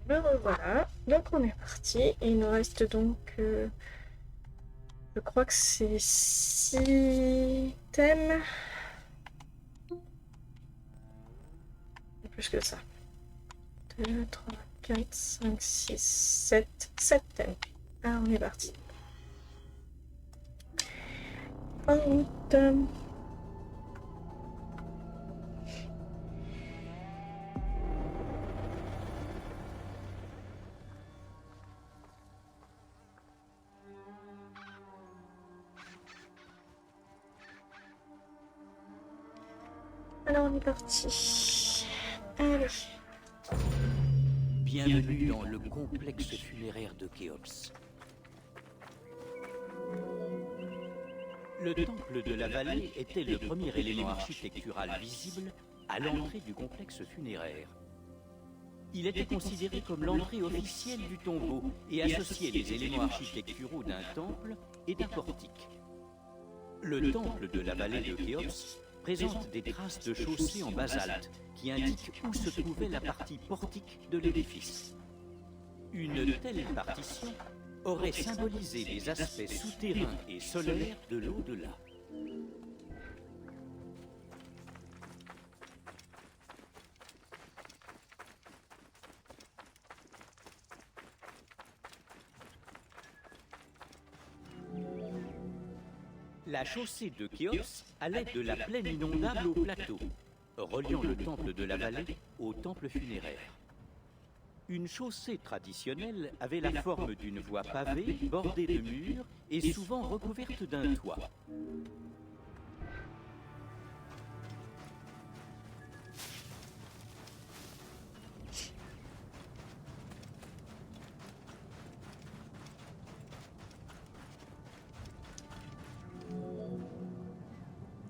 Me revoilà. Donc on est parti. Et il nous reste donc, je crois que c'est 6 thèmes. Plus que ça. 2, 3, 4, 5, 6, 7. 7 thèmes. Ah, on est parti. En route. Alors on est parti. Allez. Bienvenue dans le complexe funéraire de Khéops. Le temple de la vallée était le premier élément architectural visible à l'entrée du complexe funéraire. Il était considéré comme l'entrée officielle du tombeau et associait les éléments architecturaux d'un temple et d'un portique. Le temple de la vallée de Khéops présente des traces de chaussées en basalte qui indiquent où se trouvait la partie portique de l'édifice. Une telle partition aurait symbolisé les aspects souterrains et solaires de l'au-delà. La chaussée de Khéops allait de la plaine inondable au plateau, reliant le temple de la vallée au temple funéraire. Une chaussée traditionnelle avait la forme d'une voie pavée, bordée de murs et souvent recouverte d'un toit.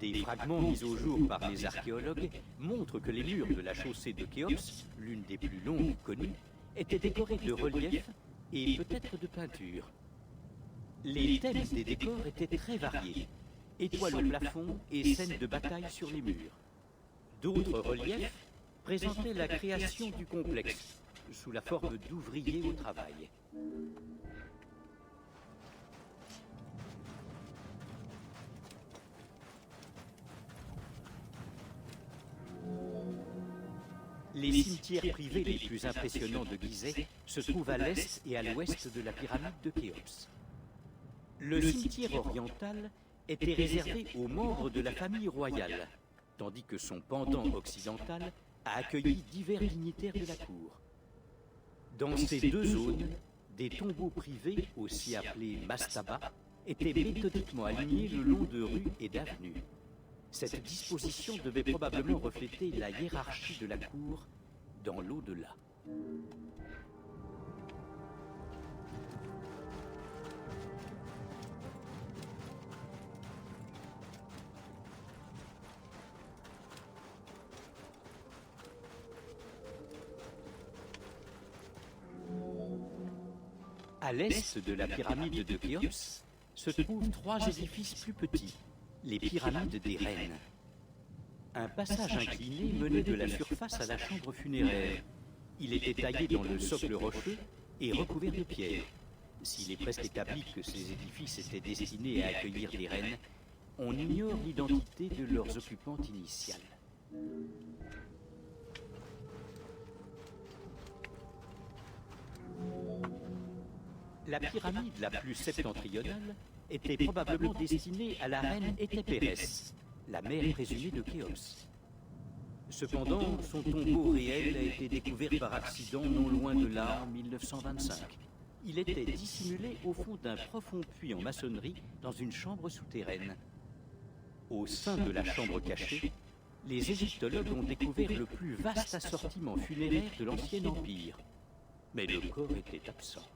Des fragments mis au jour par les archéologues montrent que les murs de la chaussée de Khéops, l'une des plus longues connues, étaient décorés de reliefs et peut-être de peintures. Les thèmes des décors étaient très variés, étoiles au plafond et scènes de bataille sur les murs. D'autres reliefs présentaient la création du complexe, sous la forme d'ouvriers au travail. Les cimetières privés les plus impressionnants de Gizeh se trouvent à l'est et à l'ouest de la pyramide de Khéops. Le cimetière oriental était réservé aux membres de la famille royale, tandis que son pendant occidental a accueilli divers dignitaires de la cour. Dans ces deux zones, des tombeaux privés, aussi appelés mastabas, étaient méthodiquement alignés le long de rues et d'avenues. Cette disposition devait probablement refléter la hiérarchie de la cour dans l'au-delà. À l'est de la pyramide de Khéops se trouvent trois édifices plus petits, les pyramides des reines. Un passage incliné menait de la surface à la chambre funéraire. Il était taillé dans le socle rocheux et recouvert de pierres. S'il est presque établi que ces édifices étaient destinés à accueillir des reines, on ignore l'identité de leurs occupantes initiales. La pyramide la plus septentrionale était probablement destinée à la reine Hétépérès, la mère présumée de Khéops. Cependant, son tombeau réel a été découvert par accident non loin de là en 1925. Il était dissimulé au fond d'un profond puits en maçonnerie dans une chambre souterraine. Au sein de la chambre cachée, les égyptologues ont découvert le plus vaste assortiment funéraire de l'Ancien Empire. Mais le corps était absent.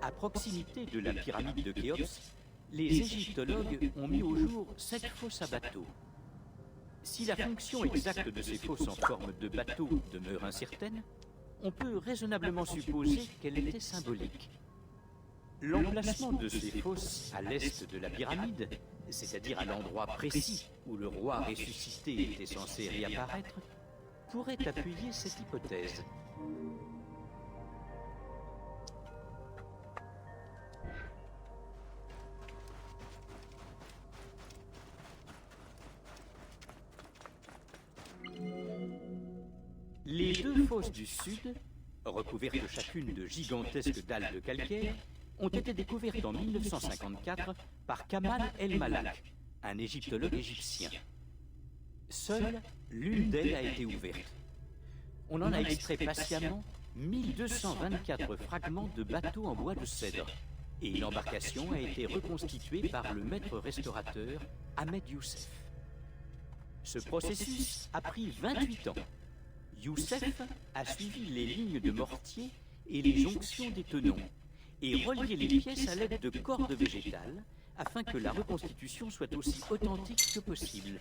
À proximité de la pyramide de Khéops, les égyptologues ont mis au jour 7 fosses à bateaux. Si la fonction exacte de ces fosses en forme de bateau demeure incertaine, on peut raisonnablement supposer qu'elle était symbolique. L'emplacement de ces fosses à l'est de la pyramide, c'est-à-dire à l'endroit précis où le roi ressuscité était censé réapparaître, pourrait appuyer cette hypothèse. Les 2 fosses du sud, recouvertes chacune de gigantesques dalles de calcaire, ont été découvertes en 1954 par Kamal El-Malak, un égyptologue égyptien. Seule l'une d'elles a été ouverte. On en a extrait patiemment 1224 fragments de bateaux en bois de cèdre, et l'embarcation a été reconstituée par le maître restaurateur Ahmed Youssef. Ce processus a pris 28 ans. Youssef a suivi les lignes de mortier et les jonctions des tenons, et relié les pièces à l'aide de cordes végétales, afin que la reconstitution soit aussi authentique que possible.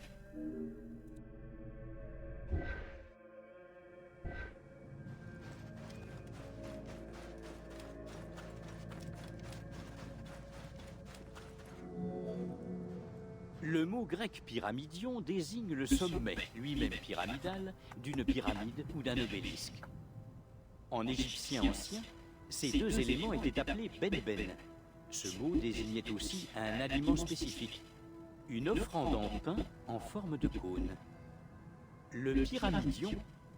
Le mot grec pyramidion désigne le sommet, lui-même pyramidal, d'une pyramide ou d'un obélisque. En égyptien ancien, ces 2 éléments étaient appelés ben-ben. Ce mot désignait aussi un aliment spécifique, une offrande en pain en forme de cône. Le pyramidion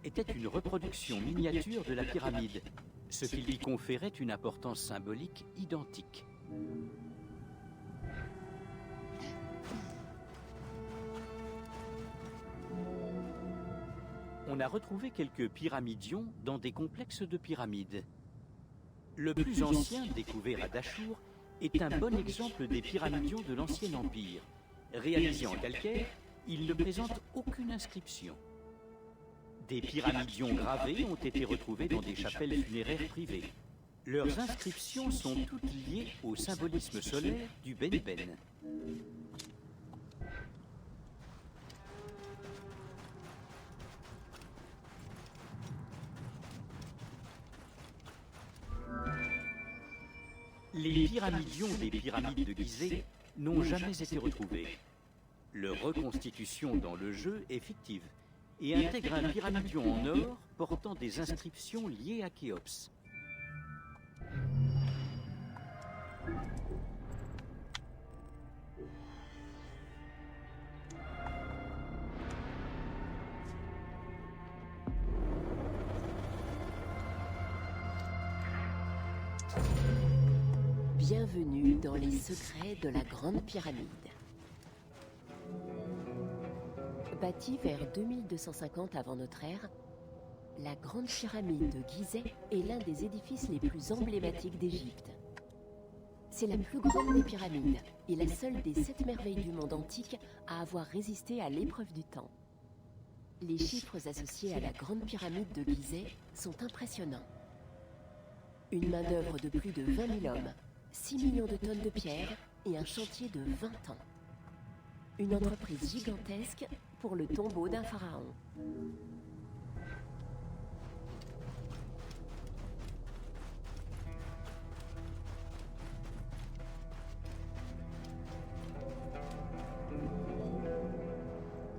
était une reproduction miniature de la pyramide, ce qui lui conférait une importance symbolique identique. On a retrouvé quelques pyramidions dans des complexes de pyramides. Le plus ancien, découvert à Dachour, est un bon exemple des pyramidions de l'Ancien Empire. Réalisé en calcaire, il ne présente aucune inscription. Des pyramidions gravés ont été retrouvés dans des chapelles funéraires privées. Leurs inscriptions sont toutes liées au symbolisme solaire du ben-ben. Les pyramidions des pyramides de Gizeh n'ont jamais été retrouvés. Leur reconstitution dans le jeu est fictive et intègre un pyramidion en or portant des inscriptions liées à Khéops. Bienvenue dans les secrets de la Grande Pyramide. Bâtie vers 2250 avant notre ère, la Grande Pyramide de Gizeh est l'un des édifices les plus emblématiques d'Égypte. C'est la plus grande des pyramides et la seule des 7 merveilles du monde antique à avoir résisté à l'épreuve du temps. Les chiffres associés à la Grande Pyramide de Gizeh sont impressionnants. Une main-d'œuvre de plus de 20 000 hommes, 6 millions de tonnes de pierre et un chantier de 20 ans. Une entreprise gigantesque pour le tombeau d'un pharaon.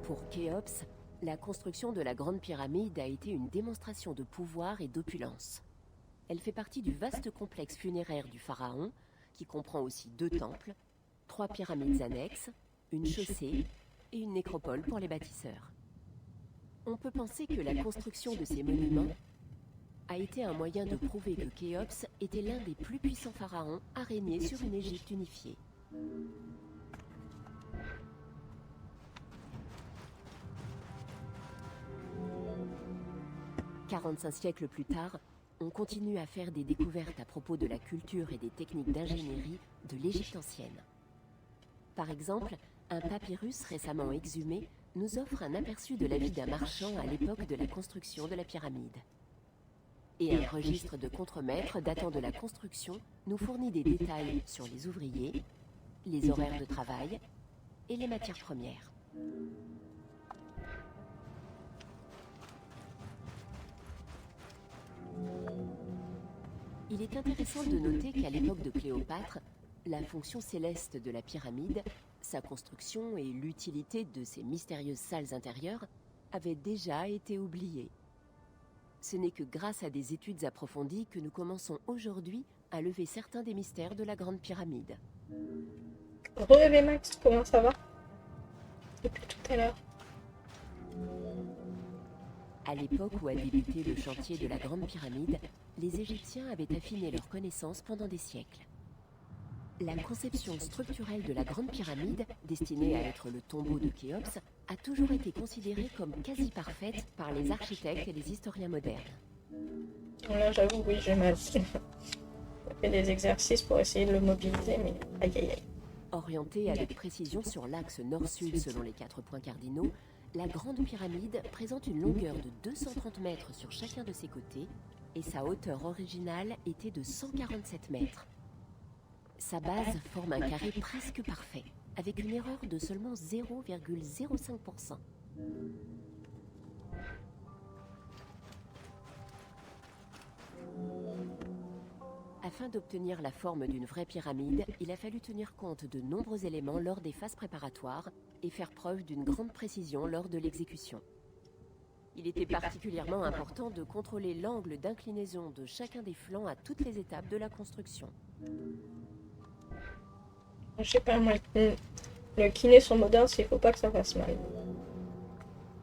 Pour Khéops, la construction de la Grande Pyramide a été une démonstration de pouvoir et d'opulence. Elle fait partie du vaste complexe funéraire du pharaon, qui comprend aussi 2 temples, 3 pyramides annexes, une chaussée et une nécropole pour les bâtisseurs. On peut penser que la construction de ces monuments a été un moyen de prouver que Khéops était l'un des plus puissants pharaons à régner sur une Égypte unifiée. « 45 siècles plus tard, on continue à faire des découvertes à propos de la culture et des techniques d'ingénierie de l'Égypte ancienne. Par exemple, un papyrus récemment exhumé nous offre un aperçu de la vie d'un marchand à l'époque de la construction de la pyramide. Et un registre de contremaîtres datant de la construction nous fournit des détails sur les ouvriers, les horaires de travail et les matières premières. Il est intéressant de noter qu'à l'époque de Cléopâtre, la fonction céleste de la pyramide, sa construction et l'utilité de ces mystérieuses salles intérieures avaient déjà été oubliées. Ce n'est que grâce à des études approfondies que nous commençons aujourd'hui à lever certains des mystères de la Grande Pyramide. Re Max, comment ça va? Depuis tout à l'heure. À l'époque où a débuté le chantier de la Grande Pyramide, les Égyptiens avaient affiné leurs connaissances pendant des siècles. La conception structurelle de la Grande Pyramide, destinée à être le tombeau de Khéops, a toujours été considérée comme quasi parfaite par les architectes et les historiens modernes. Là, j'avoue, oui, j'ai mal. J'ai fait des exercices pour essayer de le mobiliser, mais aïe aïe aïe. Orientée avec précision sur l'axe nord-sud selon les 4 points cardinaux, la Grande Pyramide présente une longueur de 230 mètres sur chacun de ses côtés et sa hauteur originale était de 147 mètres. Sa base forme un carré presque parfait, avec une erreur de seulement 0,05%. Afin d'obtenir la forme d'une vraie pyramide, il a fallu tenir compte de nombreux éléments lors des phases préparatoires et faire preuve d'une grande précision lors de l'exécution. Il était particulièrement important de contrôler l'angle d'inclinaison de chacun des flancs à toutes les étapes de la construction. Je sais pas, moi, le kiné sur moderne, il faut pas que ça fasse mal.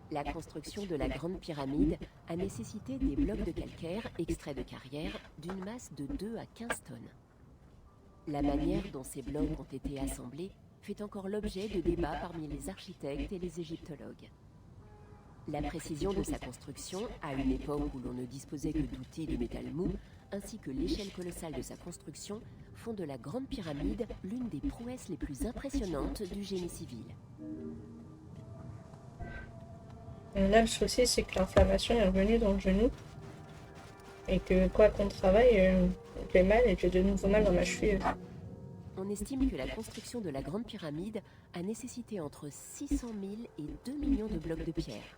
La construction de la Grande Pyramide a nécessité des blocs de calcaire extraits de carrière d'une masse de 2 à 15 tonnes. La manière dont ces blocs ont été assemblés fait encore l'objet de débats parmi les architectes et les égyptologues. La précision de sa construction, à une époque où l'on ne disposait que d'outils de métal mou, ainsi que l'échelle colossale de sa construction, font de la Grande Pyramide l'une des prouesses les plus impressionnantes du génie civil. Là, le souci, c'est que l'inflammation est revenue dans le genou. Et que quoi qu'on travaille, j'ai mal et j'ai de nouveau mal dans ma cheville. On estime que la construction de la Grande Pyramide a nécessité entre 600 000 et 2 millions de blocs de pierre.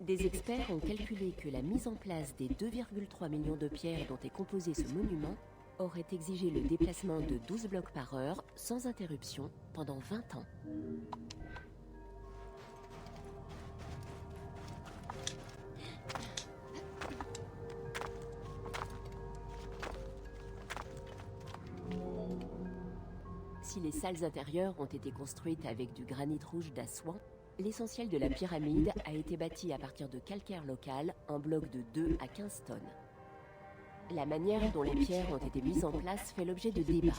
Des experts ont calculé que la mise en place des 2,3 millions de pierres dont est composé ce monument aurait exigé le déplacement de 12 blocs par heure, sans interruption, pendant 20 ans. Si les salles intérieures ont été construites avec du granit rouge d'Assouan, l'essentiel de la pyramide a été bâti à partir de calcaire local en blocs de 2 à 15 tonnes. La manière dont les pierres ont été mises en place fait l'objet de débats.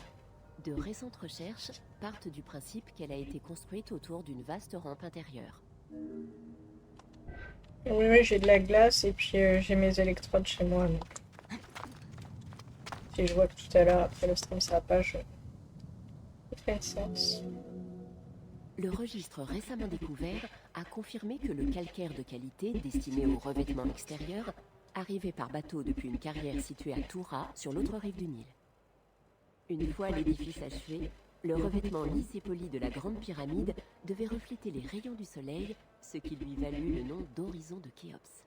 De récentes recherches partent du principe qu'elle a été construite autour d'une vaste rampe intérieure. Oui, j'ai de la glace et puis j'ai mes électrodes chez moi. Donc. Si je vois que tout à l'heure, après le stream, ça va pas, je fais une séance. Le registre récemment découvert a confirmé que le calcaire de qualité destiné au revêtement extérieur arrivait par bateau depuis une carrière située à Toura, sur l'autre rive du Nil. Une fois l'édifice achevé, le revêtement lisse et poli de la Grande Pyramide devait refléter les rayons du soleil, ce qui lui valut le nom d'horizon de Khéops.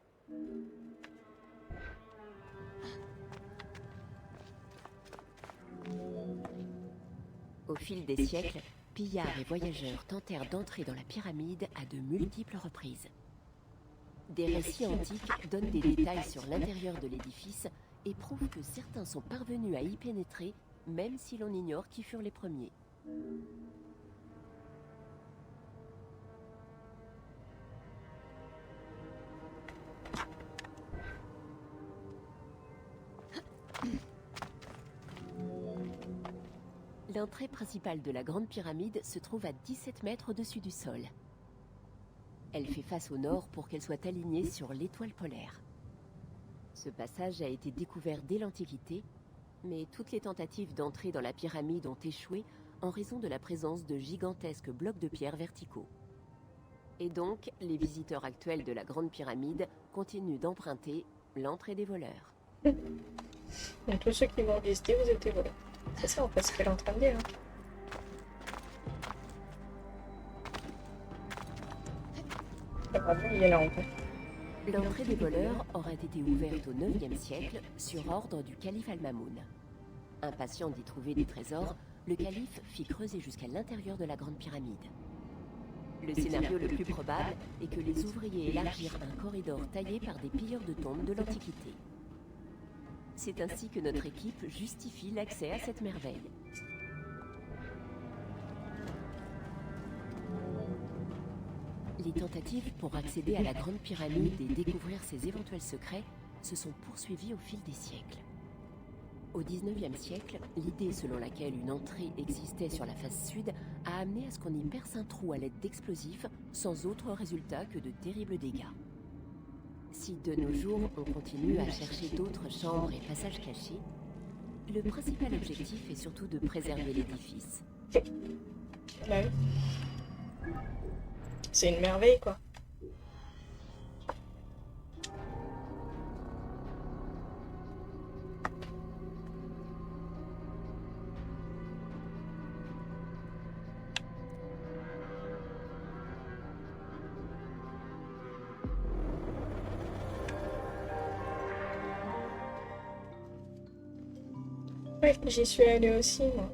Au fil des siècles, pillards et voyageurs tentèrent d'entrer dans la pyramide à de multiples reprises. Des récits antiques donnent des détails sur l'intérieur de l'édifice et prouvent que certains sont parvenus à y pénétrer, même si l'on ignore qui furent les premiers. L'entrée principale de la Grande Pyramide se trouve à 17 mètres au-dessus du sol. Elle fait face au nord pour qu'elle soit alignée sur l'étoile polaire. Ce passage a été découvert dès l'Antiquité, mais toutes les tentatives d'entrer dans la pyramide ont échoué en raison de la présence de gigantesques blocs de pierre verticaux. Et donc, les visiteurs actuels de la Grande Pyramide continuent d'emprunter l'entrée des voleurs. Donc tous ceux qui vont visiter, vous êtes des voleurs. C'est ça en fait ce qu'elle est en train de dire. Hein. Apparemment, il est là encore. L'entrée des voleurs aurait été ouverte au IXe siècle sur ordre du calife Al-Mamoun. Impatient d'y trouver des trésors, le calife fit creuser jusqu'à l'intérieur de la Grande Pyramide. Le scénario le plus probable est que les ouvriers élargirent un corridor taillé par des pilleurs de tombes de l'Antiquité. C'est ainsi que notre équipe justifie l'accès à cette merveille. Les tentatives pour accéder à la Grande Pyramide et découvrir ses éventuels secrets se sont poursuivies au fil des siècles. Au XIXe siècle, l'idée selon laquelle une entrée existait sur la face sud a amené à ce qu'on y perce un trou à l'aide d'explosifs, sans autre résultat que de terribles dégâts. Si de nos jours on continue à chercher d'autres chambres et passages cachés, le principal objectif est surtout de préserver l'édifice. Bah oui. C'est une merveille, quoi. Ouais, j'y suis allée aussi, moi.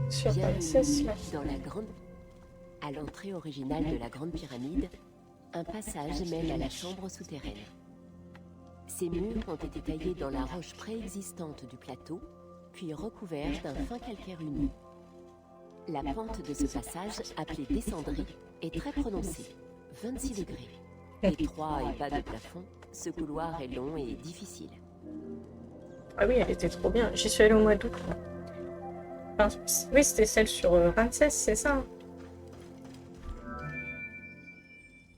Sur Princess, là. Dans la grande... À l'entrée originale de la Grande Pyramide, un passage mène à la chambre souterraine. Ces murs ont été taillés dans la roche préexistante du plateau, puis recouverts d'un fin calcaire uni. La pente de ce passage, appelée descendrie, est très prononcée, 26 degrés. Étroit et bas de plafond, ce couloir est long et difficile. Ah oui, elle était trop bien. J'y suis allée au mois d'août. Enfin, oui, c'était celle sur Ramsès, c'est ça?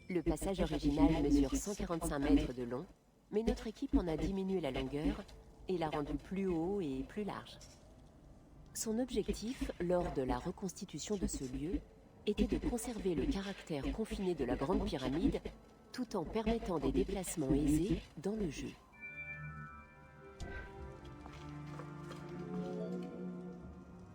Le passage original mesure 145 mètres de long, mais notre équipe en a diminué la longueur et l'a rendu plus haut et plus large. Son objectif, lors de la reconstitution de ce lieu, était de conserver le caractère confiné de la Grande Pyramide, tout en permettant des déplacements aisés dans le jeu.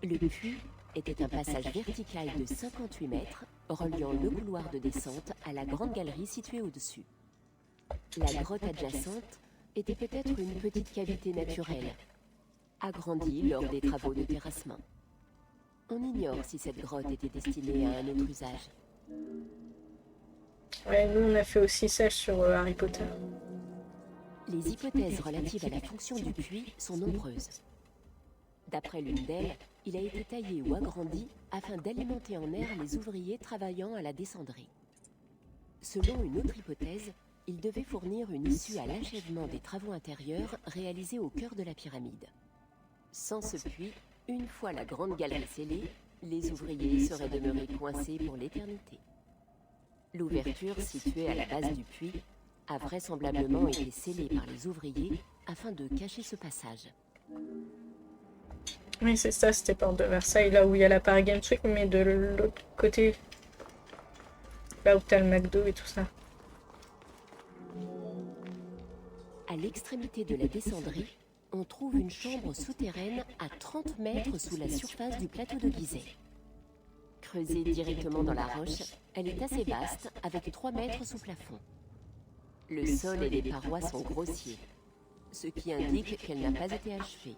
Le puits était un passage vertical de 58 mètres, reliant le couloir de descente à la grande galerie située au-dessus. La grotte adjacente était peut-être une petite cavité naturelle, agrandie lors des travaux de terrassement. On ignore si cette grotte était destinée à un autre usage. Ouais, nous on a fait aussi celle sur Harry Potter. Les hypothèses relatives à la fonction du puits sont nombreuses. D'après l'une d'elles, il a été taillé ou agrandi afin d'alimenter en air les ouvriers travaillant à la descendrie. Selon une autre hypothèse, il devait fournir une issue à l'achèvement des travaux intérieurs réalisés au cœur de la pyramide. Sans ce puits, une fois la grande galerie scellée, les ouvriers seraient demeurés coincés pour l'éternité. L'ouverture, située à la base du puits, a vraisemblablement été scellée par les ouvriers afin de cacher ce passage. Oui, c'est ça, c'était Porte de Versailles, là où il y a la Paris Games Week, mais de l'autre côté, là où t'as le McDo et tout ça. À l'extrémité de la descendrie, on trouve une chambre souterraine à 30 mètres sous la surface du plateau de Gizeh. Creusée directement dans la roche, elle est assez vaste, avec 3 mètres sous plafond. Le sol et les parois sont grossiers, ce qui indique qu'elle n'a pas été achevée.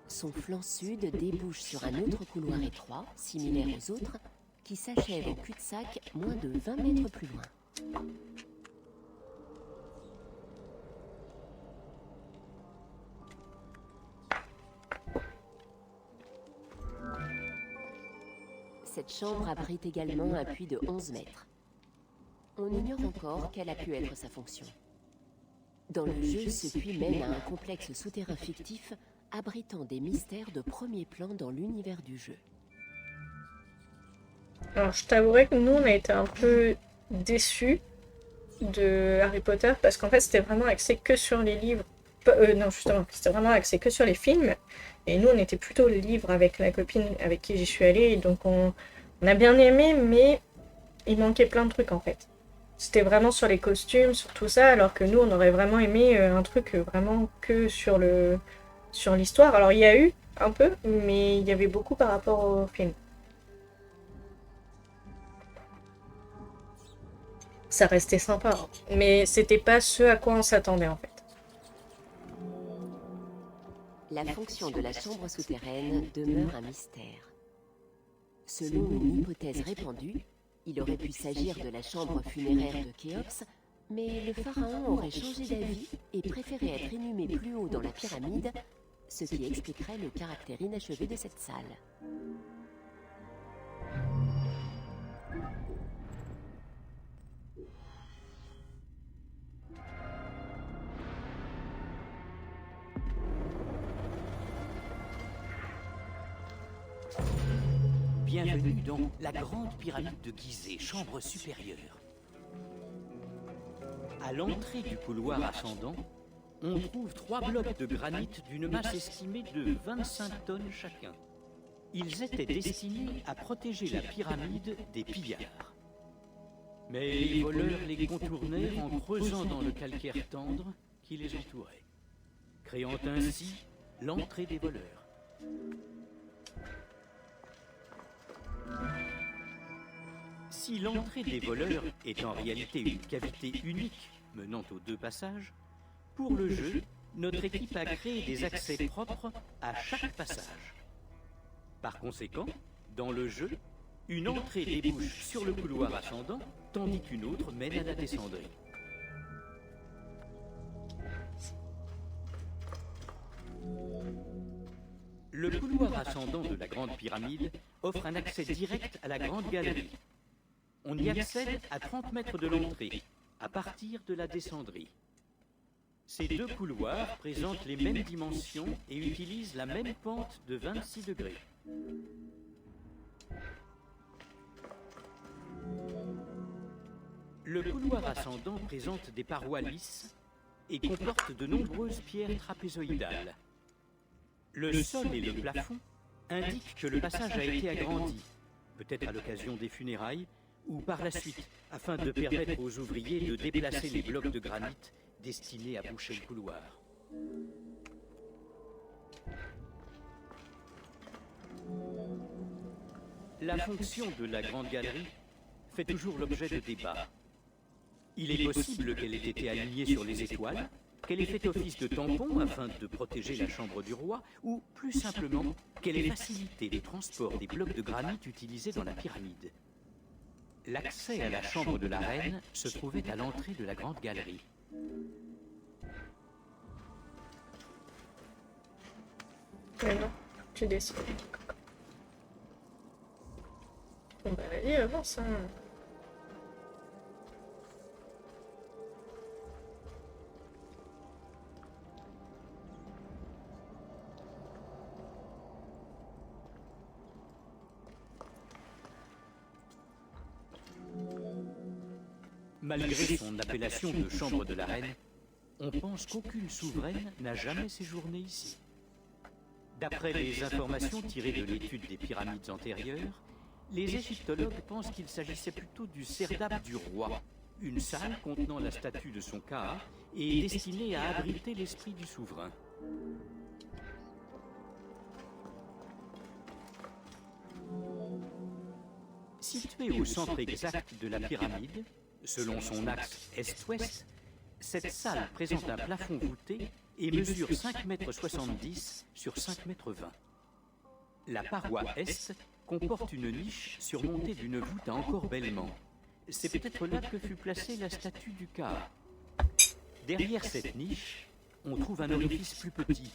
Son flanc sud débouche sur un autre couloir étroit, similaire aux autres, qui s'achève au cul-de-sac moins de 20 mètres plus loin. Cette chambre abrite également un puits de 11 mètres. On ignore encore quelle a pu être sa fonction. Dans le jeu, ce puits mène à un complexe souterrain fictif abritant des mystères de premier plan dans l'univers du jeu. Alors, je t'avouerai que nous, on a été un peu déçus de Harry Potter parce qu'en fait, c'était vraiment axé que sur les livres. Non, justement, c'était vraiment axé que sur les films. Et nous, on était plutôt les livres avec la copine avec qui j'y suis allée. Et donc, on a bien aimé, mais il manquait plein de trucs en fait. C'était vraiment sur les costumes, sur tout ça, alors que nous, on aurait vraiment aimé un truc vraiment que sur l'histoire. Alors, il y a eu un peu, mais il y avait beaucoup par rapport au film. ça restait sympa, hein. Mais c'était pas ce à quoi on s'attendait en fait. La fonction de la chambre souterraine demeure un mystère. Selon une hypothèse répandue, il aurait pu s'agir de la chambre funéraire de Khéops, mais le pharaon aurait changé d'avis et préféré être inhumé plus haut dans la pyramide, ce qui expliquerait le caractère inachevé de cette salle. Bienvenue dans la grande pyramide de Gizeh, chambre supérieure. À l'entrée du couloir ascendant, on trouve 3 blocs de granit d'une masse estimée de 25 tonnes chacun. Ils étaient destinés à protéger la pyramide des pillards. Mais les voleurs les contournèrent en creusant dans le calcaire tendre qui les entourait, créant ainsi l'entrée des voleurs. Si l'entrée des voleurs est en réalité une cavité unique menant aux 2 passages, pour le jeu, notre équipe a créé des accès propres à chaque passage. Par conséquent, dans le jeu, une entrée débouche sur le couloir ascendant, tandis qu'une autre mène à la descendrie. Le couloir ascendant de la Grande Pyramide offre un accès direct à la Grande Galerie. On y accède à 30 mètres de l'entrée, à partir de la descendrie. Ces 2 couloirs présentent les mêmes dimensions et utilisent la même pente de 26 degrés. Le couloir ascendant présente des parois lisses et comporte de nombreuses pierres trapézoïdales. Le sol et le plafond indiquent que le passage a été agrandi, peut-être à l'occasion des funérailles, ou par la suite, afin de permettre aux ouvriers de déplacer les blocs de granit destinés à boucher le couloir. La fonction de la Grande Galerie fait toujours l'objet de débats. Il est possible qu'elle ait été alignée sur les étoiles, qu'elle ait fait office de tampon afin de protéger la chambre du roi, ou plus simplement, qu'elle ait facilité le transport des blocs de granit utilisés dans la pyramide. L'accès à la chambre de la reine se trouvait à l'entrée de la Grande Galerie. Mais non, tu décides. Bon bah vas-y, avance, hein. Malgré son appellation de chambre de la reine, on pense qu'aucune souveraine n'a jamais séjourné ici. D'après les informations tirées de l'étude des pyramides antérieures, les égyptologues pensent qu'il s'agissait plutôt du serdab du roi, une salle contenant la statue de son Ka et destinée à abriter l'esprit du souverain. Située au centre exact de la pyramide, selon son axe est-ouest, cette salle présente un plafond voûté et mesure 5,70 m sur 5,20 m. La paroi est comporte une niche surmontée d'une voûte à encorbellement. C'est peut-être là que fut placée la statue du Ka. Derrière cette niche, on trouve un orifice plus petit,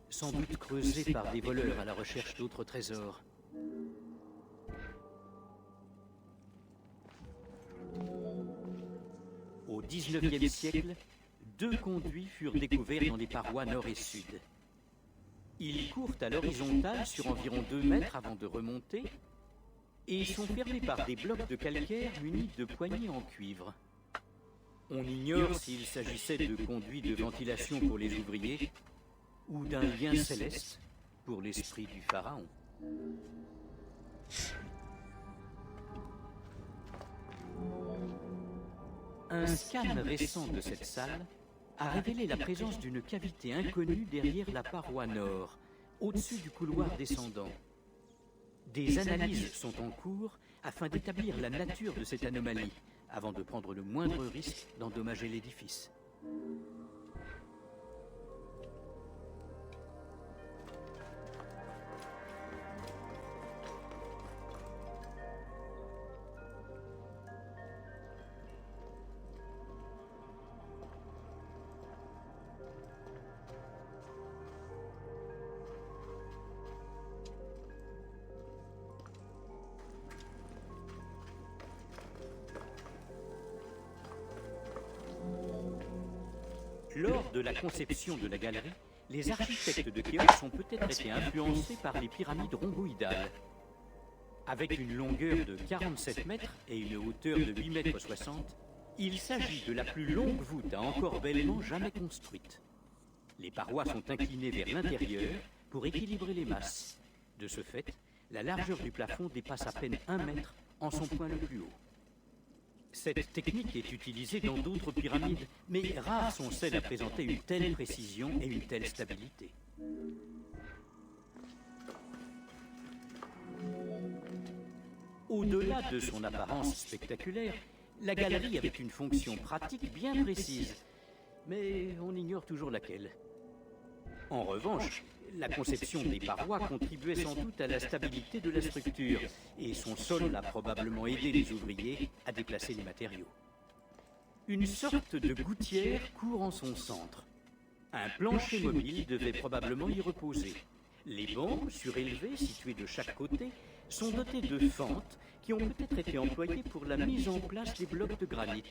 sans doute creusé par des voleurs à la recherche d'autres trésors. Au XIXe siècle, 2 conduits furent découverts dans les parois nord et sud. Ils courent à l'horizontale sur environ 2 mètres avant de remonter et sont fermés par des blocs de calcaire munis de poignées en cuivre. On ignore s'il s'agissait de conduits de ventilation pour les ouvriers ou d'un lien céleste pour l'esprit du pharaon. Un scan récent de cette salle a révélé la présence d'une cavité inconnue derrière la paroi nord, au-dessus du couloir descendant. Des analyses sont en cours afin d'établir la nature de cette anomalie, avant de prendre le moindre risque d'endommager l'édifice. Lors de la conception de la galerie, les architectes de Khéops ont peut-être été influencés par les pyramides rhomboïdales. Avec une longueur de 47 mètres et une hauteur de 8 mètres 60, il s'agit de la plus longue voûte à encorbellement jamais construite. Les parois sont inclinées vers l'intérieur pour équilibrer les masses. De ce fait, la largeur du plafond dépasse à peine 1 mètre en son point le plus haut. Cette technique est utilisée dans d'autres pyramides, mais rares sont celles à présenter une telle précision et une telle stabilité. Au-delà de son apparence spectaculaire, la galerie avait une fonction pratique bien précise, mais on ignore toujours laquelle. En revanche, la conception des parois contribuait sans doute à la stabilité de la structure, et son sol a probablement aidé les ouvriers à déplacer les matériaux. Une sorte de gouttière court en son centre. Un plancher mobile devait probablement y reposer. Les bancs, surélevés, situés de chaque côté, sont dotés de fentes qui ont peut-être été employées pour la mise en place des blocs de granit.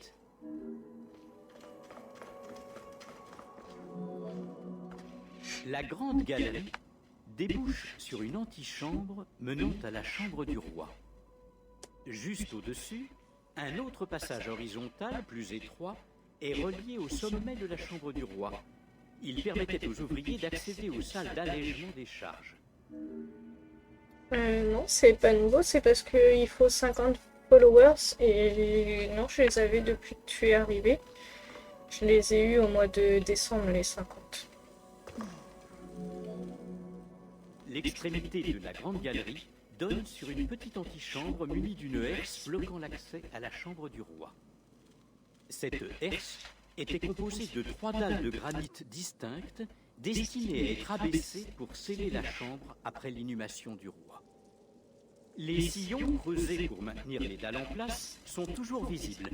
La grande galerie débouche sur une antichambre menant à la chambre du roi. Juste au-dessus, un autre passage horizontal, plus étroit, est relié au sommet de la chambre du roi. Il permettait aux ouvriers d'accéder aux salles d'allègement des charges. Non, c'est pas nouveau, c'est parce qu'il faut 50 followers et non, je les avais depuis que tu es arrivé. Je les ai eus au mois de décembre, les 50. L'extrémité de la grande galerie donne sur une petite antichambre munie d'une herse bloquant l'accès à la chambre du roi. Cette herse était composée de 3 dalles de granit distinctes destinées à être abaissées pour sceller la chambre après l'inhumation du roi. Les sillons creusés pour maintenir les dalles en place sont toujours visibles.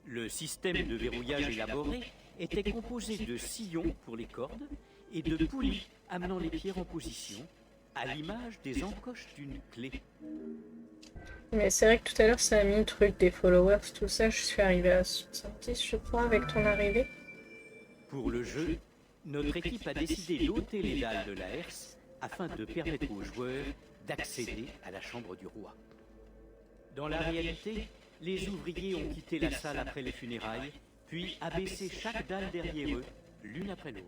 Le système de verrouillage élaboré était composé de sillons pour les cordes et de poulies amenant les pierres en position, à l'image des encoches d'une clé. Mais c'est vrai que tout à l'heure, ça a mis le truc des followers, tout ça. Je suis arrivée à 70, je crois, avec ton arrivée. Pour le jeu, notre équipe a décidé d'ôter les dalles de la herse afin de permettre aux joueurs d'accéder à la chambre du roi. Dans la réalité, les ouvriers ont quitté la salle après les funérailles, puis abaissé chaque dalle derrière eux, l'une après l'autre.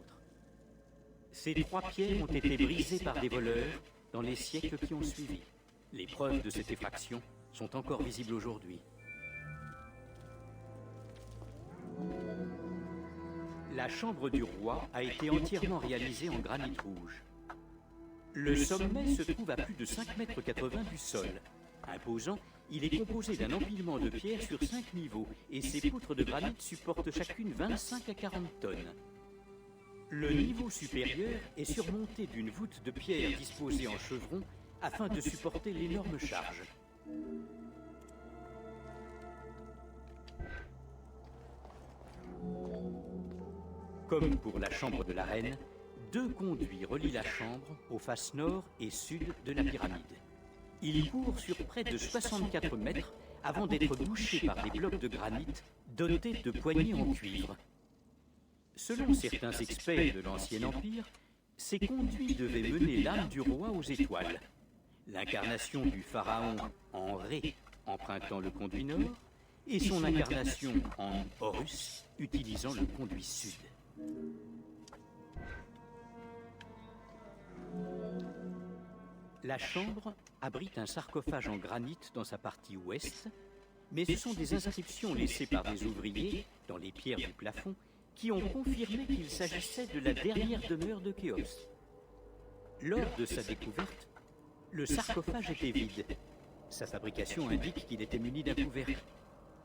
Ces 3 pierres ont été brisées par des voleurs dans les siècles qui ont suivi. Les preuves de cette effraction sont encore visibles aujourd'hui. La chambre du roi a été entièrement réalisée en granit rouge. Le sommet se trouve à plus de 5,80 m du sol. Imposant, il est composé d'un empilement de pierres sur 5 niveaux et ses poutres de granit supportent chacune 25 à 40 tonnes. Le niveau supérieur est surmonté d'une voûte de pierre disposée en chevron afin de supporter l'énorme charge. Comme pour la chambre de la reine, 2 conduits relient la chambre aux faces nord et sud de la pyramide. Ils courent sur près de 64 mètres avant d'être bouchés par des blocs de granit dotés de poignées en cuivre. Selon certains experts de l'Ancien Empire, ces conduits devaient mener l'âme du roi aux étoiles. L'incarnation du pharaon en Ré empruntant le conduit nord et son incarnation en Horus utilisant le conduit sud. La chambre abrite un sarcophage en granit dans sa partie ouest, mais ce sont des inscriptions laissées par des ouvriers dans les pierres du plafond qui ont confirmé qu'il s'agissait de la dernière demeure de Khéops. Lors de sa découverte, le sarcophage était vide. Sa fabrication indique qu'il était muni d'un couvercle.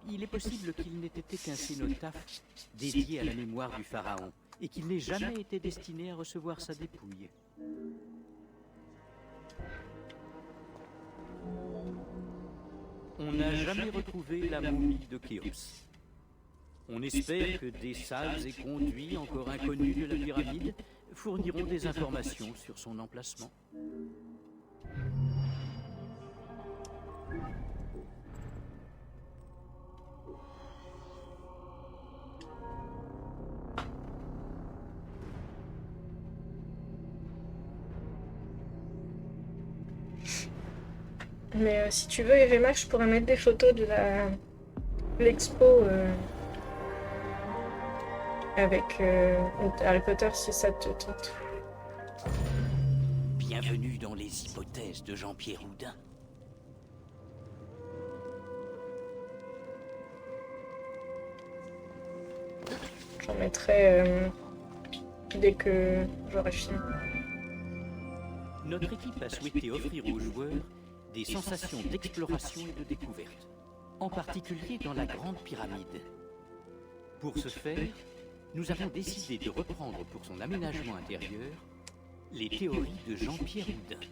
il est possible qu'il n'ait été qu'un cénotaphe dédié à la mémoire du pharaon, et qu'il n'ait jamais été destiné à recevoir sa dépouille. On n'a jamais retrouvé la momie de Khéops. On espère que des sages et conduits encore inconnus de la pyramide fourniront des informations sur son emplacement. Mais si tu veux, Evema, je pourrais mettre des photos de l'expo avec Harry Potter si ça te tente. Bienvenue dans les hypothèses de Jean-Pierre Houdin. J'en mettrai dès que j'aurai fini. Notre équipe a souhaité offrir aux joueurs des sensations d'exploration et de découverte, en particulier dans la Grande Pyramide. Pour ce faire, nous avons décidé de reprendre pour son aménagement intérieur les théories de Jean-Pierre Houdin.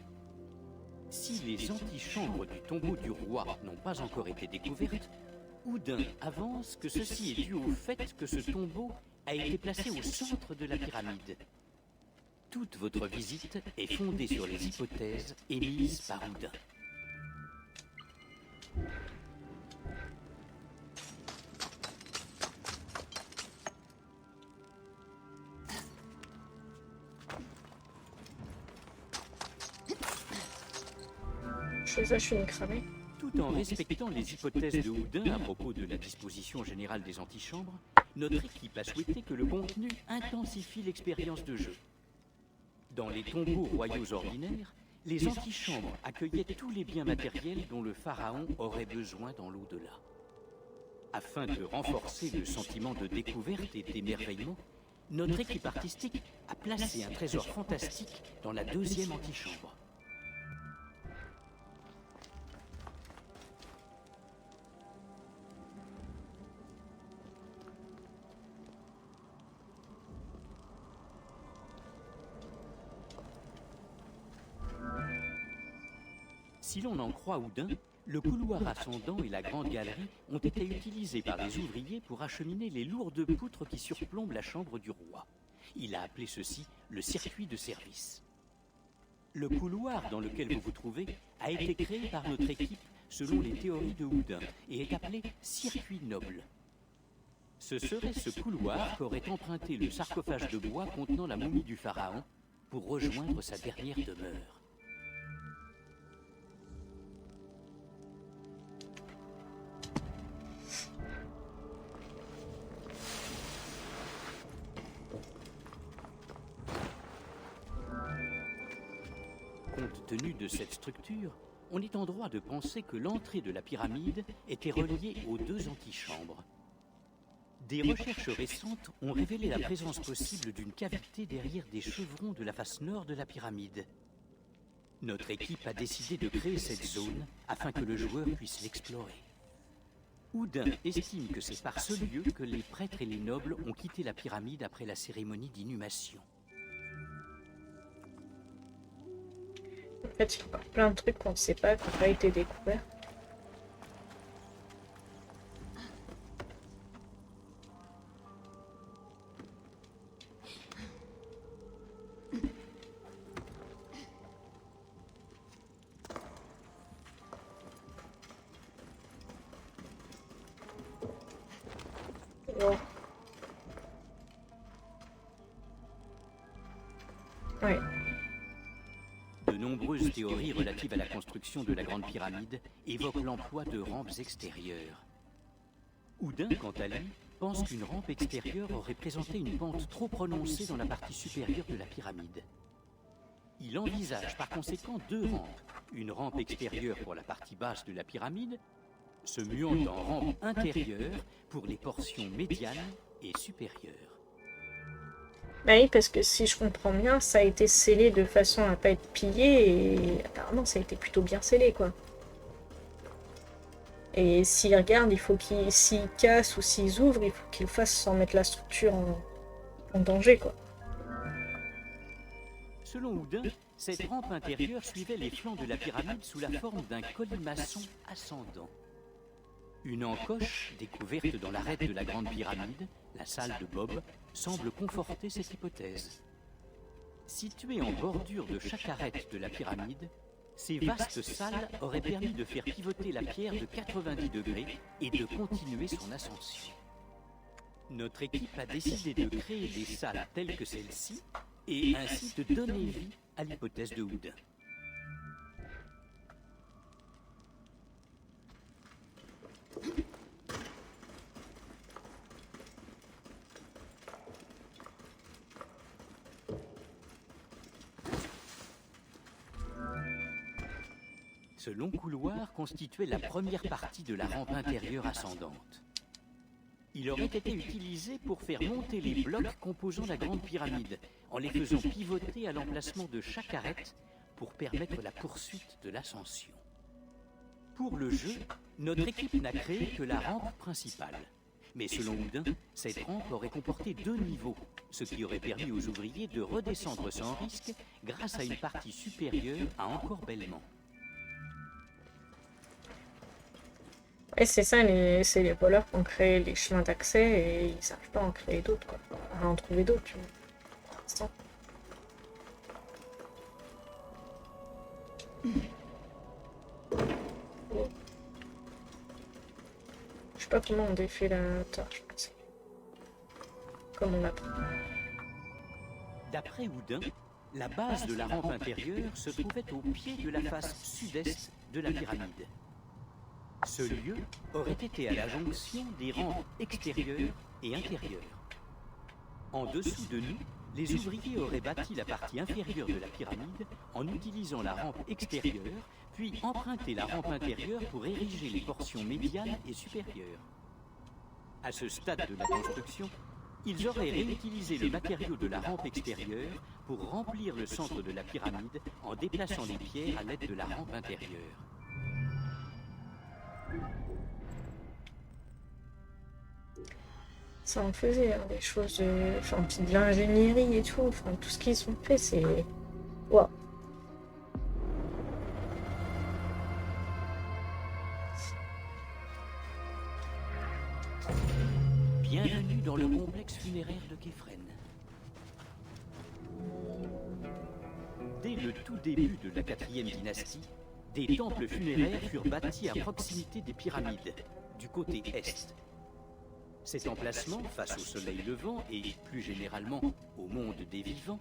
Si les antichambres du tombeau du roi n'ont pas encore été découvertes, Houdin avance que ceci est dû au fait que ce tombeau a été placé au centre de la pyramide. Toute votre visite est fondée sur les hypothèses émises par Houdin. Je suis une cramée. Tout en respectant les hypothèses de Houdin à propos de la disposition générale des antichambres, notre équipe a souhaité que le contenu intensifie l'expérience de jeu. Dans les tombeaux royaux ordinaires, les antichambres accueillaient tous les biens matériels dont le pharaon aurait besoin dans l'au-delà. Afin de renforcer le sentiment de découverte et d'émerveillement, notre équipe artistique a placé un trésor fantastique dans la deuxième antichambre. Si l'on en croit Houdin, le couloir ascendant et la grande galerie ont été utilisés par les ouvriers pour acheminer les lourdes poutres qui surplombent la chambre du roi. Il a appelé ceci le circuit de service. Le couloir dans lequel vous vous trouvez a été créé par notre équipe selon les théories de Houdin et est appelé circuit noble. Ce serait ce couloir qu'aurait emprunté le sarcophage de bois contenant la momie du pharaon pour rejoindre sa dernière demeure. Compte tenu de cette structure, on est en droit de penser que l'entrée de la pyramide était reliée aux deux antichambres. Des recherches récentes ont révélé la présence possible d'une cavité derrière des chevrons de la face nord de la pyramide. Notre équipe a décidé de créer cette zone afin que le joueur puisse l'explorer. Houdin estime que c'est par ce lieu que les prêtres et les nobles ont quitté la pyramide après la cérémonie d'inhumation. En fait, il y a encore plein de trucs qu'on ne sait pas, qui n'ont pas été découverts. Oh. Ouais. De nombreuses théories relatives à la construction de la Grande Pyramide évoquent l'emploi de rampes extérieures. Houdin, quant à lui, pense qu'une rampe extérieure aurait présenté une pente trop prononcée dans la partie supérieure de la pyramide. Il envisage par conséquent deux rampes, une rampe extérieure pour la partie basse de la pyramide, se muant en rampe intérieure pour les portions médianes et supérieures. Bah oui, parce que si je comprends bien, ça a été scellé de façon à pas être pillé et apparemment ça a été plutôt bien scellé, quoi. Et s'ils regardent, il faut s'ils cassent ou s'ils ouvrent, il faut qu'ils le fassent sans mettre la structure en danger, quoi. Selon Houdin, cette rampe intérieure suivait les flancs de la pyramide sous la forme d'un colimaçon ascendant. Une encoche, découverte dans l'arête de la Grande Pyramide, la salle de Bob, semble conforter cette hypothèse. Située en bordure de chaque arête de la pyramide, ces vastes salles auraient permis de faire pivoter la pierre de 90 degrés et de continuer son ascension. Notre équipe a décidé de créer des salles telles que celle-ci et ainsi de donner vie à l'hypothèse de Houdin. Ce long couloir constituait la première partie de la rampe intérieure ascendante. Il aurait été utilisé pour faire monter les blocs composant la Grande Pyramide, en les faisant pivoter à l'emplacement de chaque arête pour permettre la poursuite de l'ascension. Pour le jeu, notre équipe n'a créé que la rampe principale. Mais selon Houdin, cette rampe aurait comporté 2 niveaux, ce qui aurait permis aux ouvriers de redescendre sans risque grâce à une partie supérieure à encorbellement. Et c'est ça, c'est les voleurs qui ont créé les chemins d'accès et ils savent pas à en créer d'autres, quoi. À en trouver d'autres, tu vois. Pour l'instant. Oh. Je sais pas comment on défait la torche. Comme on l'apprend. D'après Houdin, la base de la rampe intérieure se trouvait au pied de la face sud-est de la pyramide. Ce lieu aurait été à la jonction des rampes extérieures et intérieures. En dessous de nous, les ouvriers auraient bâti la partie inférieure de la pyramide en utilisant la rampe extérieure, puis emprunté la rampe intérieure pour ériger les portions médianes et supérieures. À ce stade de la construction, ils auraient réutilisé le matériau de la rampe extérieure pour remplir le centre de la pyramide en déplaçant les pierres à l'aide de la rampe intérieure. Ça en faisait, hein, des choses, enfin, de l'ingénierie et tout, enfin, tout ce qu'ils ont fait, c'est... Waouh. Bienvenue dans le complexe funéraire de Képhren. Dès le tout début de la 4e dynastie, des temples funéraires furent bâtis à proximité des pyramides, du côté est. Cet emplacement, face au soleil levant et plus généralement au monde des vivants,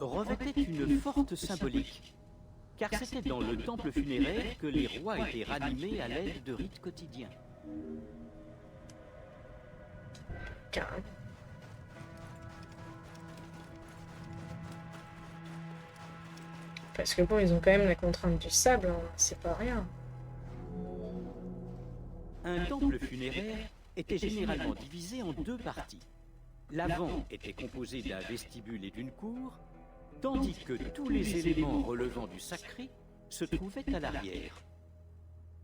revêtait une forte symbolique, car c'était dans le temple funéraire que les rois étaient ranimés à l'aide de rites quotidiens. Carrément. Parce que bon, ils ont quand même la contrainte du sable, hein, c'est pas rien. Un temple funéraire était généralement divisé en 2 parties. L'avant était composé d'un vestibule et d'une cour, tandis que tous les éléments relevant du sacré se trouvaient à l'arrière.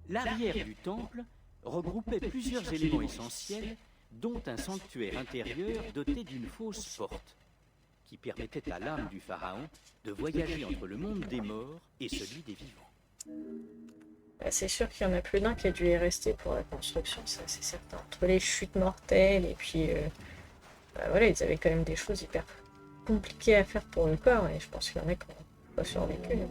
L'arrière du temple regroupait plusieurs éléments essentiels, dont un sanctuaire intérieur doté d'une fosse forte, qui permettait à l'âme du pharaon de voyager entre le monde des morts et celui des vivants. Bah, c'est sûr qu'il y en a plus d'un qui a dû y rester pour la construction, ça c'est certain. Entre les chutes mortelles et puis... bah, voilà, ils avaient quand même des choses hyper compliquées à faire pour le corps, et je pense qu'il y en a qui n'ont pas survécu. Hein.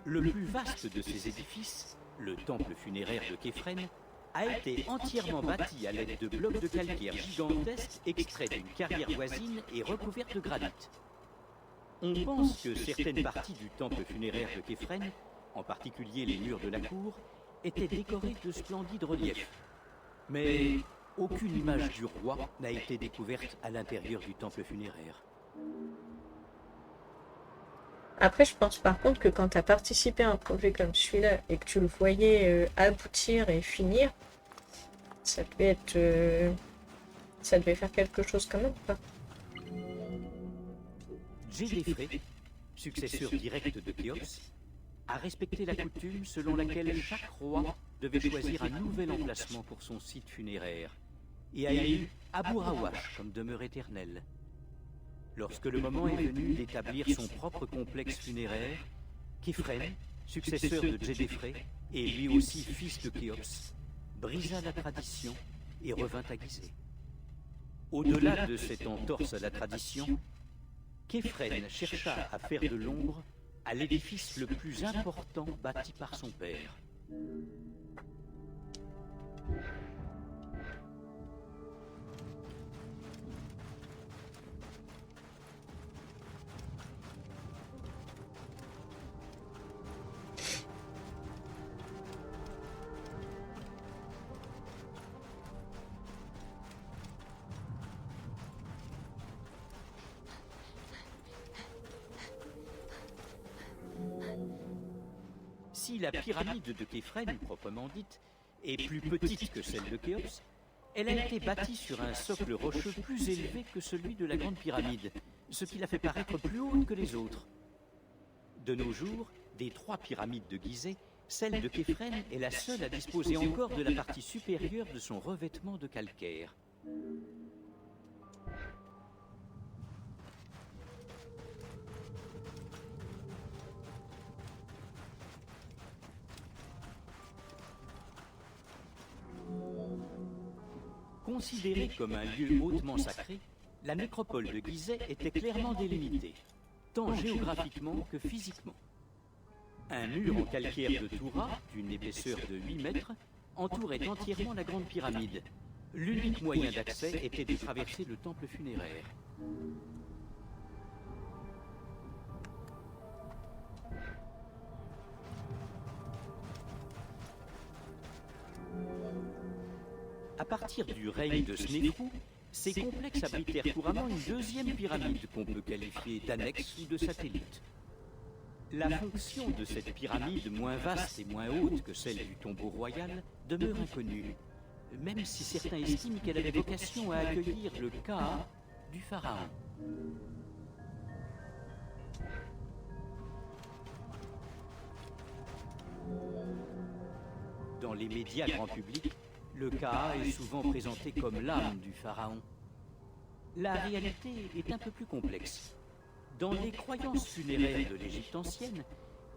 Le plus vaste de ces édifices, le temple funéraire de Képhren, a été entièrement bâti à l'aide de blocs de calcaire gigantesques extraits d'une carrière voisine et recouverts de granit. On pense que certaines parties du temple funéraire de Képhren, en particulier les murs de la cour, étaient décorées de splendides reliefs. Mais aucune image du roi n'a été découverte à l'intérieur du temple funéraire. Après, je pense par contre que quand tu as participé à un projet comme celui-là et que tu le voyais aboutir et finir, ça devait être... ça devait faire quelque chose quand même, quoi. Djedefre, successeur direct de Khéops, a respecté la coutume selon laquelle chaque roi devait choisir un nouvel emplacement pour son site funéraire et a élu Abu Rawash comme demeure éternelle. Lorsque le moment est venu d'établir son propre complexe funéraire, Képhren, successeur de Djedefre et lui aussi fils de Khéops, brisa la tradition et revint à Gizeh. Au-delà de cette entorse à la tradition, Képhren chercha à faire de l'ombre à l'édifice le plus important bâti par son père. Si la pyramide de Képhren, proprement dite, est plus petite que celle de Khéops, elle a été bâtie sur un socle rocheux plus élevé que celui de la Grande Pyramide, ce qui la fait paraître plus haute que les autres. De nos jours, des 3 pyramides de Gizeh, celle de Képhren est la seule à disposer encore de la partie supérieure de son revêtement de calcaire. Considérée comme un lieu hautement sacré, la nécropole de Gizeh était clairement délimitée, tant géographiquement que physiquement. Un mur en calcaire de Toura, d'une épaisseur de 8 mètres, entourait entièrement la Grande Pyramide. L'unique moyen d'accès était de traverser le temple funéraire. À partir du règne de Snéfrou, ces complexes abritèrent couramment une deuxième pyramide qu'on peut qualifier d'annexe ou de satellite. La fonction de cette pyramide, moins vaste et moins haute que celle du tombeau royal, demeure inconnue, même si certains estiment qu'elle avait vocation à accueillir le Ka du pharaon. Dans les médias grand public, le Ka est souvent présenté comme l'âme du pharaon. La réalité est un peu plus complexe. Dans les croyances funéraires de l'Égypte ancienne,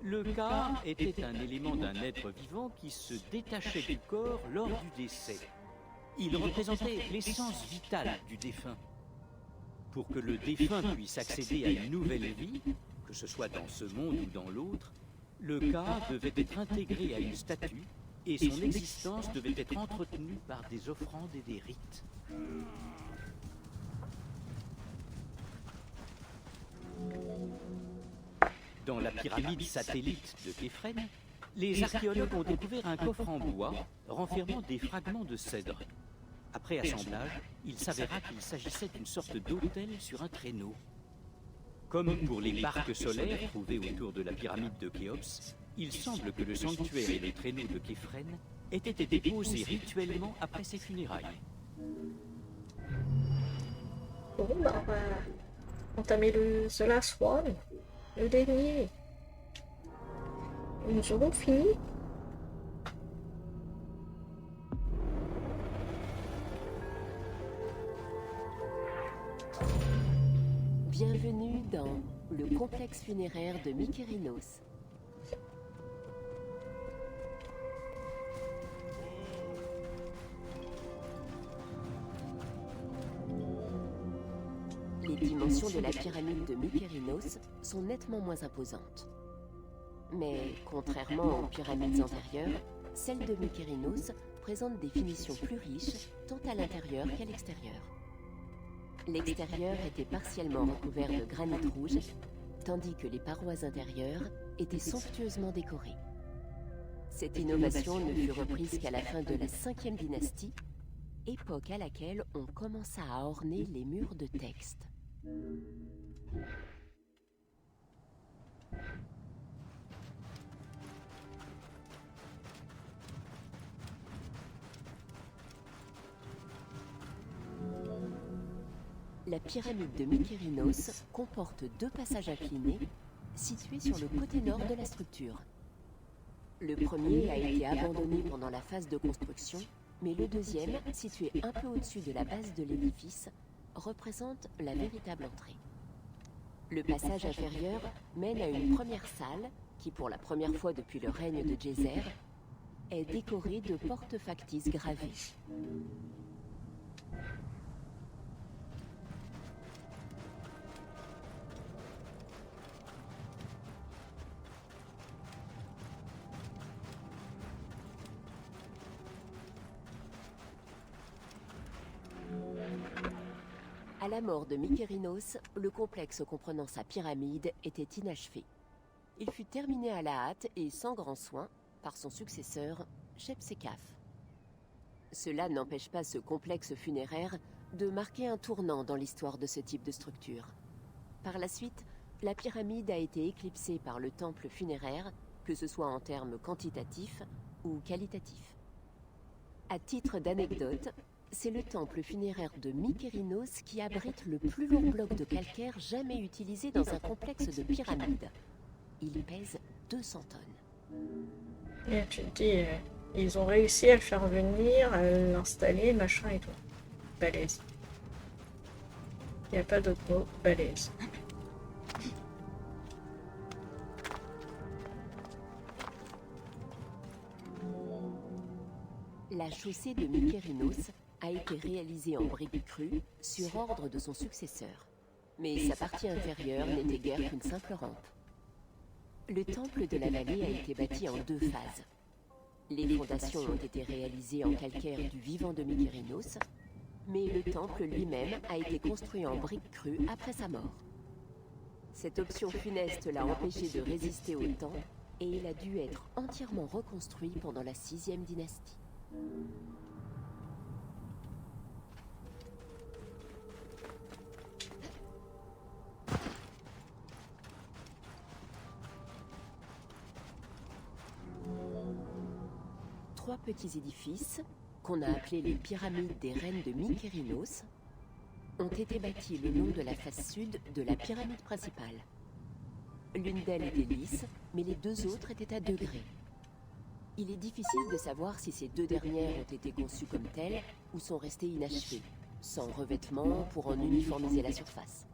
le Ka était un élément d'un être vivant qui se détachait du corps lors du décès. Il représentait l'essence vitale du défunt. Pour que le défunt puisse accéder à une nouvelle vie, que ce soit dans ce monde ou dans l'autre, le Ka devait être intégré à une statue et son existence devait être entretenue par des offrandes et des rites. Dans la pyramide satellite de Képhren, les archéologues ont découvert un coffre en bois renfermant des fragments de cèdre. Après assemblage, il s'avéra qu'il s'agissait d'une sorte d'autel sur un traîneau. Comme pour les barques solaires trouvées autour de la pyramide de Khéops, il semble que le sanctuaire et les traîneaux de Képhren aient été déposés rituellement après ses funérailles. Bon, bah, on va entamer le The Last One, le dernier. Nous aurons fini. Bienvenue dans le complexe funéraire de Mykérinos. Les dimensions de la pyramide de Mykérinos sont nettement moins imposantes. Mais contrairement aux pyramides antérieures, celle de Mykérinos présente des finitions plus riches tant à l'intérieur qu'à l'extérieur. L'extérieur était partiellement recouvert de granit rouge, tandis que les parois intérieures étaient somptueusement décorées. Cette innovation ne fut reprise qu'à la fin de la 5e dynastie, époque à laquelle on commença à orner les murs de texte. La pyramide de Mykérinos comporte 2 passages inclinés situés sur le côté nord de la structure. Le premier a été abandonné pendant la phase de construction, mais le deuxième, situé un peu au-dessus de la base de l'édifice, représente la véritable entrée. Le passage inférieur mène à une première salle qui, pour la première fois depuis le règne de Djéser, est décorée de portes factices gravées. À la mort de Mykérinos, le complexe comprenant sa pyramide était inachevé. Il fut terminé à la hâte et sans grand soin par son successeur, Shepsékaf. Cela n'empêche pas ce complexe funéraire de marquer un tournant dans l'histoire de ce type de structure. Par la suite, la pyramide a été éclipsée par le temple funéraire, que ce soit en termes quantitatifs ou qualitatifs. À titre d'anecdote, c'est le temple funéraire de Mykérinos qui abrite le plus long bloc de calcaire jamais utilisé dans un complexe de pyramide. Il pèse 200 tonnes. Et tu te dis, ils ont réussi à le faire venir, à l'installer, machin et tout. Balèze. Il n'y a pas d'autre mot, balèze. La chaussée de Mykérinos a été réalisée en briques crues sur ordre de son successeur. Mais sa partie inférieure n'était guère qu'une simple rampe. Le temple de la vallée a été bâti en 2 phases. Les fondations ont été réalisées en calcaire du vivant de Mykérinos, mais le temple lui-même a été construit en briques crues après sa mort. Cette option funeste l'a empêché de résister au temps et il a dû être entièrement reconstruit pendant la 6e dynastie. Trois petits édifices, qu'on a appelés les pyramides des reines de Mykérinos, ont été bâtis le long de la face sud de la pyramide principale. L'une d'elles était lisse, mais les 2 autres étaient à degrés. Il est difficile de savoir si ces 2 dernières ont été conçues comme telles ou sont restées inachevées, sans revêtement pour en uniformiser la surface.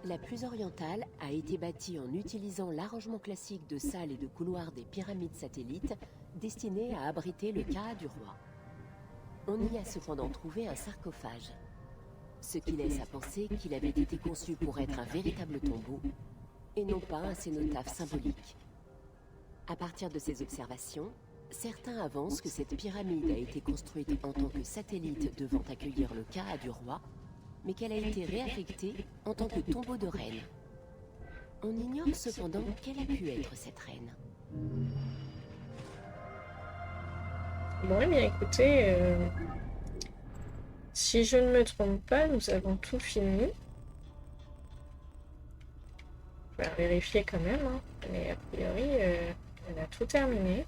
La plus orientale a été bâtie en utilisant l'arrangement classique de salles et de couloirs des pyramides satellites destinées à abriter le Ka du roi. On y a cependant trouvé un sarcophage, ce qui laisse à penser qu'il avait été conçu pour être un véritable tombeau et non pas un cénotaphe symbolique. À partir de ces observations, certains avancent que cette pyramide a été construite en tant que satellite devant accueillir le Ka du roi, mais qu'elle a été réaffectée en tant que tombeau de reine. On ignore cependant quelle a pu être cette reine. Bon, eh bien écoutez, si je ne me trompe pas, nous avons tout fini. On va vérifier quand même, hein. Mais a priori, on a tout terminé.